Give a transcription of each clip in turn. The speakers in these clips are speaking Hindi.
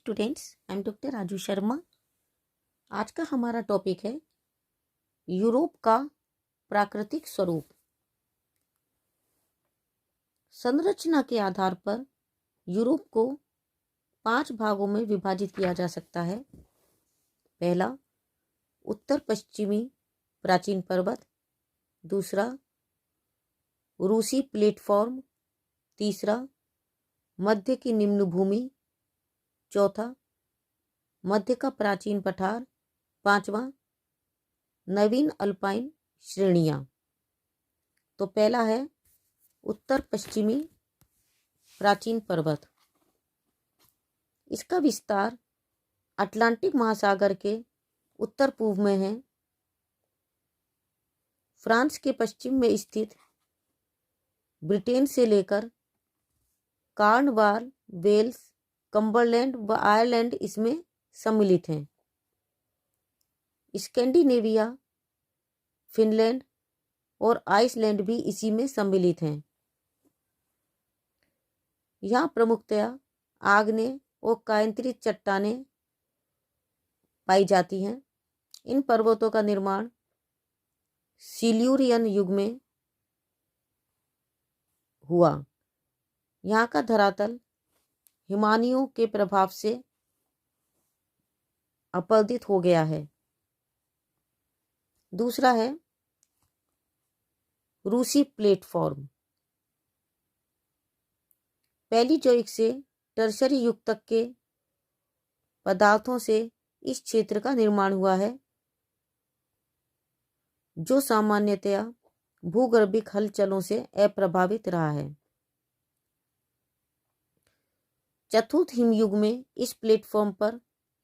Students, I am doctor Raju Sharma. आज का हमारा टॉपिक है यूरोप का प्राकृतिक स्वरूप। संरचना के आधार पर यूरोप को 5 भागों में विभाजित किया जा सकता है। पहला, उत्तर पश्चिमी प्राचीन पर्वत। दूसरा, रूसी प्लेटफॉर्म। तीसरा, मध्य की निम्न भूमि। चौथा, मध्य का प्राचीन पठार। पांचवा, नवीन अल्पाइन श्रेणियां। तो पहला है उत्तर पश्चिमी प्राचीन पर्वत। इसका विस्तार अटलांटिक महासागर के उत्तर पूर्व में है। फ्रांस के पश्चिम में स्थित ब्रिटेन से लेकर कॉर्नवाल, वेल्स, कम्बरलैंड व आयरलैंड इसमें सम्मिलित हैं। स्कैंडिनेविया, फिनलैंड और आइसलैंड भी इसी में सम्मिलित हैं। यहाँ प्रमुखतया आग्नेय और कायंत्रित चट्टानें पाई जाती हैं। इन पर्वतों का निर्माण सिल्यूरियन युग में हुआ। यहाँ का धरातल हिमानियों के प्रभाव से अपरदित हो गया है। दूसरा है रूसी प्लेटफॉर्म। पैलियोजोइक से टर्शरी युग तक के पदार्थों से इस क्षेत्र का निर्माण हुआ है, जो सामान्यतया भूगर्भिक हलचलों से अप्रभावित रहा है। चतुर्थ हिमयुग में इस प्लेटफॉर्म पर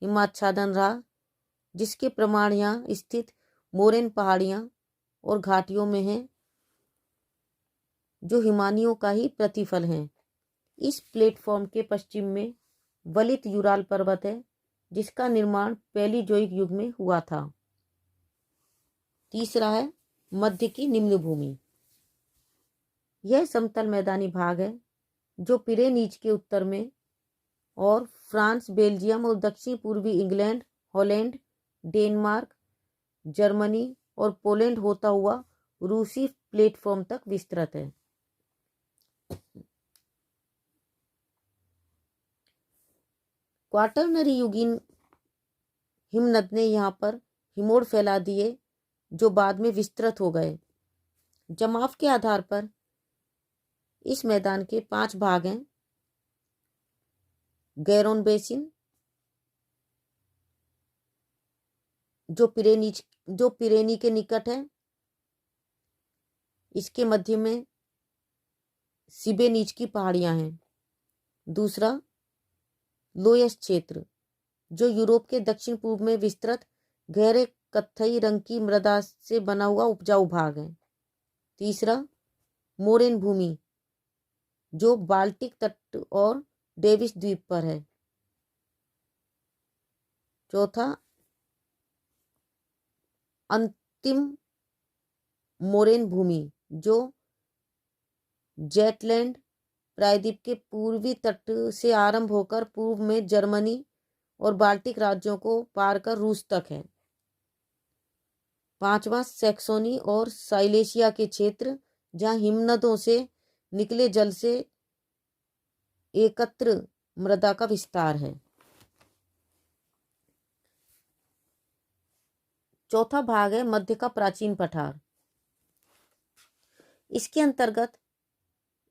हिमाच्छादन रहा, जिसके प्रमाण यहाँ स्थित मोरेन पहाड़ियां और घाटियों में हैं, जो हिमानियों का ही प्रतिफल हैं। इस प्लेटफॉर्म के पश्चिम में वलित यूराल पर्वत है, जिसका निर्माण पैलियोजोइक युग में हुआ था। तीसरा है मध्य की निम्न भूमि। यह समतल मैदानी भाग है, जो पिरेनीज के उत्तर में और फ्रांस, बेल्जियम और दक्षिण पूर्वी इंग्लैंड, हॉलैंड, डेनमार्क, जर्मनी और पोलैंड होता हुआ रूसी प्लेटफॉर्म तक विस्तृत है। क्वाटरनरी युगीन हिमनद ने यहाँ पर हिमोड़ फैला दिए, जो बाद में विस्तृत हो गए। जमाव के आधार पर इस मैदान के 5 भाग हैं। गैरोन बेसिन, जो पिरेनी के निकट है। इसके मध्य में सिबेनीच की पहाड़ियां हैं। दूसरा, लोयस क्षेत्र, जो यूरोप के दक्षिण पूर्व में विस्तृत गहरे कत्थई रंग की मृदा से बना हुआ उपजाऊ भाग है। तीसरा, मोरेन भूमि, जो बाल्टिक तट और डेविस द्वीप पर है। चौथा, अंतिम मोरेन भूमि, जो जेटलैंड प्रायद्वीप के पूर्वी तट से आरंभ होकर पूर्व में जर्मनी और बाल्टिक राज्यों को पार कर रूस तक है। पांचवा, सैक्सोनी और साइलेशिया के क्षेत्र, जहां हिमनदों से निकले जल से एकत्र मृदा का विस्तार है। चौथा भाग है मध्य का प्राचीन पठार। इसके अंतर्गत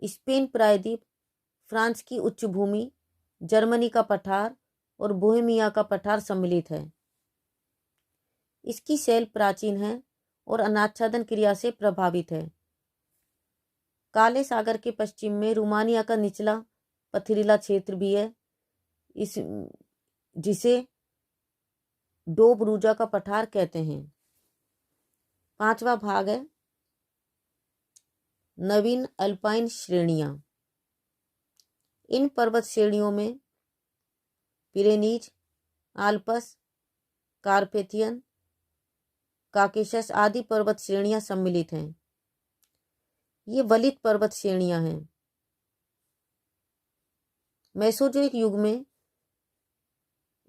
स्पेन प्रायद्वीप, फ्रांस की उच्च भूमि, जर्मनी का पठार और बोहेमिया का पठार सम्मिलित है। इसकी शैल प्राचीन है और अनाच्छादन क्रिया से प्रभावित है। काले सागर के पश्चिम में रोमानिया का निचला पथरीला क्षेत्र भी है, जिसे डोबरूजा का पठार कहते हैं। पांचवा भाग है नवीन अल्पाइन श्रेणियां। इन पर्वत श्रेणियों में पिरेनीज, आल्पस, कार्पेथियन, काकेशस आदि पर्वत श्रेणियां सम्मिलित हैं। ये वलित पर्वत श्रेणियां हैं। मेसोजोइक युग में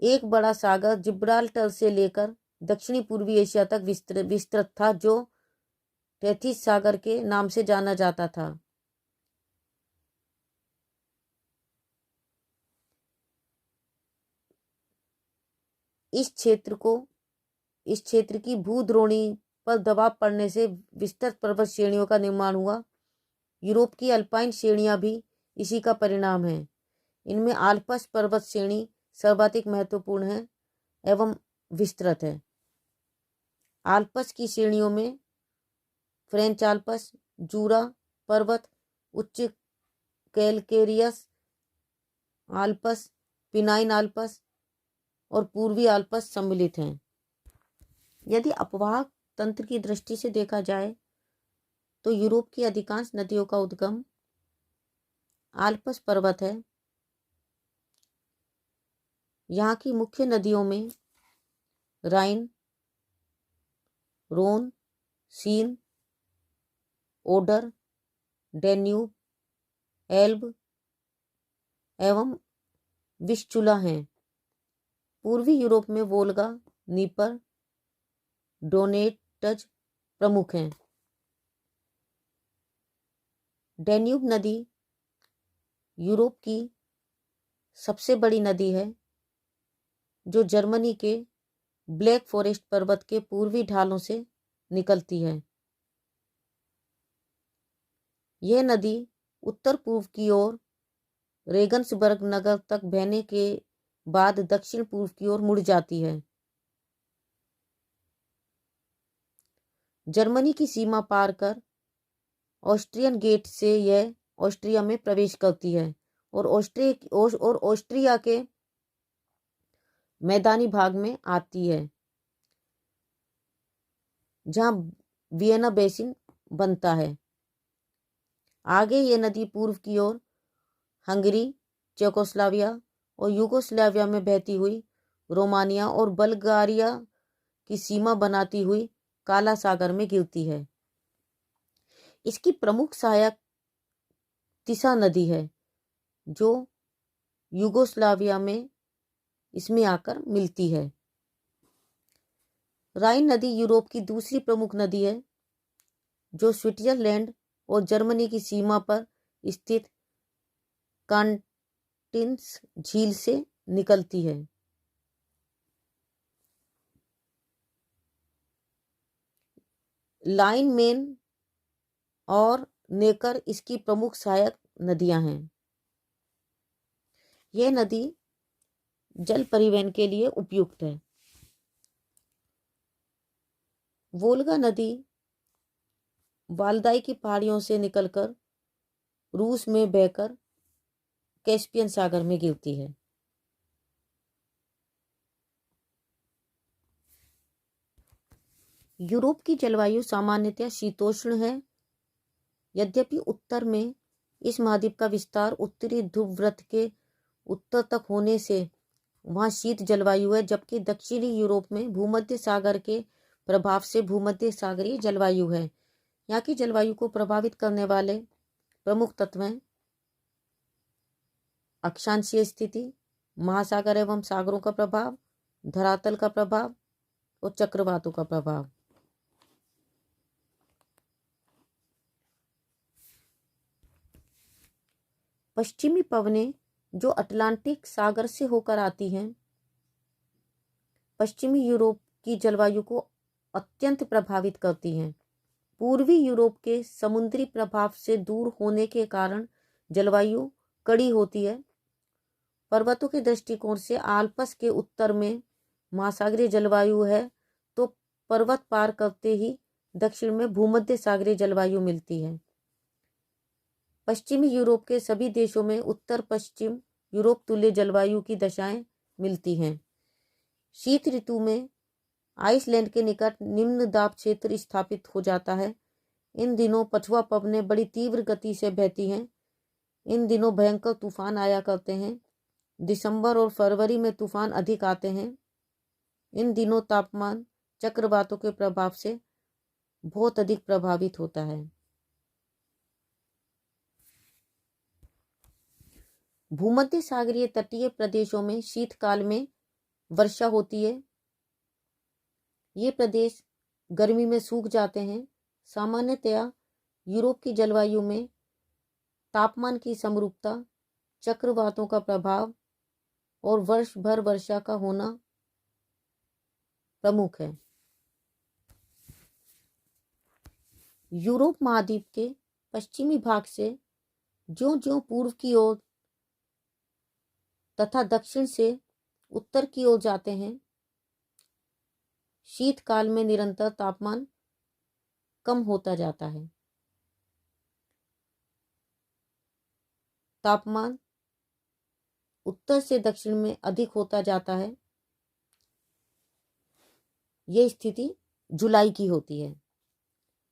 एक बड़ा सागर जिब्राल्टर से लेकर दक्षिणी पूर्वी एशिया तक विस्तृत था, जो टेथिस सागर के नाम से जाना जाता था। इस क्षेत्र की भूद्रोणी पर दबाव पड़ने से विस्तृत पर्वत श्रेणियों का निर्माण हुआ। यूरोप की अल्पाइन श्रेणियां भी इसी का परिणाम है। इनमें आल्प्स पर्वत श्रेणी सर्वाधिक महत्वपूर्ण है एवं विस्तृत है। आल्प्स की श्रेणियों में फ्रेंच आल्प्स, जूरा पर्वत, उच्च कैलकेरियस आल्प्स, पिनाइन आल्प्स और पूर्वी आल्प्स सम्मिलित हैं। यदि अपवाह तंत्र की दृष्टि से देखा जाए तो यूरोप की अधिकांश नदियों का उद्गम आल्प्स पर्वत है। यहाँ की मुख्य नदियों में राइन, रोन, सीन, ओडर, डेन्यूब, एल्ब एवं विस्चुला हैं। पूर्वी यूरोप में वोल्गा, नीपर, डोनेटज प्रमुख हैं। डेन्यूब नदी यूरोप की सबसे बड़ी नदी है, जो जर्मनी के ब्लैक फॉरेस्ट पर्वत के पूर्वी ढालों से निकलती है। यह नदी उत्तर पूर्व की ओर रेगन्सबर्ग नगर तक बहने के बाद दक्षिण पूर्व की ओर मुड़ जाती है। जर्मनी की सीमा पार कर ऑस्ट्रियन गेट से यह ऑस्ट्रिया में प्रवेश करती है और ऑस्ट्रिया के मैदानी भाग में आती है, जहां वियना बेसिन बनता है। आगे ये नदी पूर्व की ओर हंगरी, चेकोस्लोवाकिया और यूगोस्लाविया में बहती हुई रोमानिया और बल्गारिया की सीमा बनाती हुई काला सागर में गिरती है। इसकी प्रमुख सहायक तिसा नदी है, जो यूगोस्लाविया में इसमें आकर मिलती है। राइन नदी यूरोप की दूसरी प्रमुख नदी है, जो स्विट्जरलैंड और जर्मनी की सीमा पर स्थित कांटिन्स झील से निकलती है। लाइन, मेन और नेकर इसकी प्रमुख सहायक नदियां हैं। यह नदी जल परिवहन के लिए उपयुक्त है। वोल्गा नदी वाल्दाई की पहाड़ियों से निकलकर रूस में बहकर कैस्पियन सागर में गिरती है। यूरोप की जलवायु सामान्यतः शीतोष्ण है। यद्यपि उत्तर में इस महाद्वीप का विस्तार उत्तरी ध्रुव वृत्त के उत्तर तक होने से वहाँ शीत जलवायु है, जबकि दक्षिणी यूरोप में भूमध्य सागर के प्रभाव से भूमध्य सागरीय जलवायु है। यहाँ की जलवायु को प्रभावित करने वाले प्रमुख तत्व हैं अक्षांशीय स्थिति, महासागर एवं सागरों का प्रभाव, धरातल का प्रभाव और चक्रवातों का प्रभाव। पश्चिमी पवनें जो अटलांटिक सागर से होकर आती हैं, पश्चिमी यूरोप की जलवायु को अत्यंत प्रभावित करती हैं। पूर्वी यूरोप के समुद्री प्रभाव से दूर होने के कारण जलवायु कड़ी होती है। पर्वतों के दृष्टिकोण से आल्प्स के उत्तर में महासागरीय जलवायु है, तो पर्वत पार करते ही दक्षिण में भूमध्य सागरीय जलवायु मिलती है। पश्चिमी यूरोप के सभी देशों में उत्तर पश्चिम यूरोप तुल्य जलवायु की दशाएं मिलती हैं। शीत ऋतु में आइसलैंड के निकट निम्न दाब क्षेत्र स्थापित हो जाता है। इन दिनों पछुआ पवनें बड़ी तीव्र गति से बहती हैं। इन दिनों भयंकर तूफान आया करते हैं। दिसंबर और फरवरी में तूफान अधिक आते हैं। इन दिनों तापमान चक्रवातों के प्रभाव से बहुत अधिक प्रभावित होता है। भूमध्य सागरीय तटीय प्रदेशों में शीतकाल में वर्षा होती है। ये प्रदेश गर्मी में सूख जाते हैं। सामान्यतया यूरोप की जलवायु में तापमान की समरूपता, चक्रवातों का प्रभाव और वर्ष भर वर्षा का होना प्रमुख है। यूरोप महाद्वीप के पश्चिमी भाग से ज्यों-ज्यों पूर्व की ओर तथा दक्षिण से उत्तर की ओर जाते हैं, शीतकाल में निरंतर तापमान कम होता जाता है। तापमान उत्तर से दक्षिण में अधिक होता जाता है। यह स्थिति जुलाई की होती है।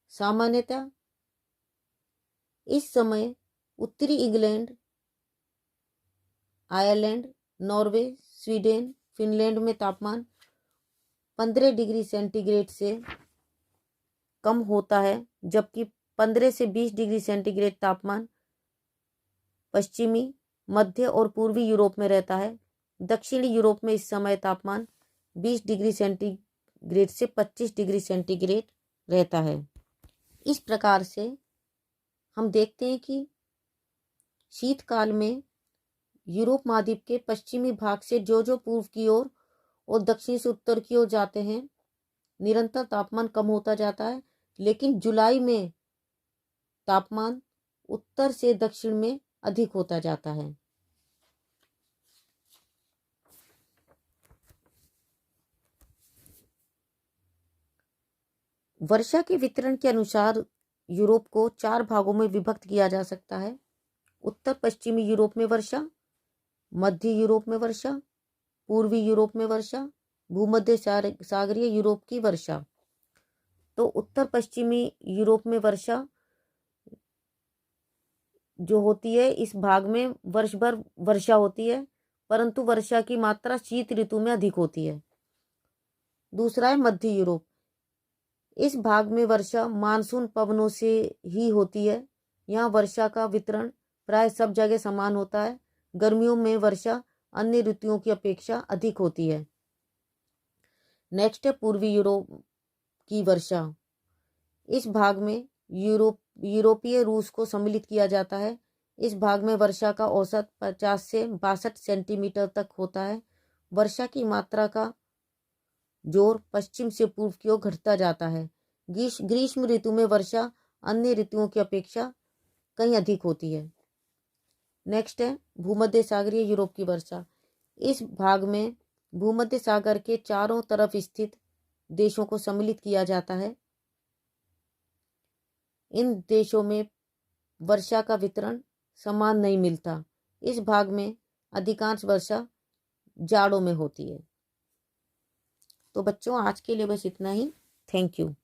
सामान्यतः इस समय उत्तरी England, Ireland, Norway, Sweden, Finland में तापमान 15 डिग्री सेंटीग्रेड से कम होता है, जबकि 15 से 20 डिग्री सेंटीग्रेड तापमान पश्चिमी, मध्य और पूर्वी यूरोप में रहता है। दक्षिणी यूरोप में इस समय तापमान 20 डिग्री सेंटीग्रेड से 25 डिग्री सेंटीग्रेड रहता है। इस प्रकार से हम देखते हैं कि शीतकाल में यूरोप महाद्वीप के पश्चिमी भाग से जो पूर्व की ओर और दक्षिण से उत्तर की ओर जाते हैं, निरंतर तापमान कम होता जाता है। लेकिन जुलाई में तापमान उत्तर से दक्षिण में अधिक होता जाता है। वर्षा के वितरण के अनुसार यूरोप को 4 भागों में विभक्त किया जा सकता है। उत्तर पश्चिमी यूरोप में वर्षा, मध्य यूरोप में वर्षा, पूर्वी यूरोप में वर्षा, भूमध्य सागरीय यूरोप की वर्षा। तो उत्तर पश्चिमी यूरोप में वर्षा जो होती है, इस भाग में वर्ष भर वर्षा होती है, परंतु वर्षा की मात्रा शीत ऋतु में अधिक होती है। दूसरा है मध्य यूरोप। इस भाग में वर्षा मानसून पवनों से ही होती है। यहाँ वर्षा का वितरण प्राय सब जगह समान होता है। गर्मियों में वर्षा अन्य ऋतुओं की अपेक्षा अधिक होती है। नेक्स्ट है पूर्वी यूरोप की वर्षा। इस भाग में यूरोपीय रूस को सम्मिलित किया जाता है। इस भाग में वर्षा का औसत 50 से 62 सेंटीमीटर तक होता है। वर्षा की मात्रा का जोर पश्चिम से पूर्व की ओर घटता जाता है। ग्रीष्म ऋतु में वर्षा अन्य ऋतुओं की अपेक्षा कहीं अधिक होती है। नेक्स्ट है भूमध्य सागरीय यूरोप की वर्षा। इस भाग में भूमध्य सागर के चारों तरफ स्थित देशों को सम्मिलित किया जाता है। इन देशों में वर्षा का वितरण समान नहीं मिलता। इस भाग में अधिकांश वर्षा जाड़ों में होती है। तो बच्चों, आज के लिए बस इतना ही। Thank you.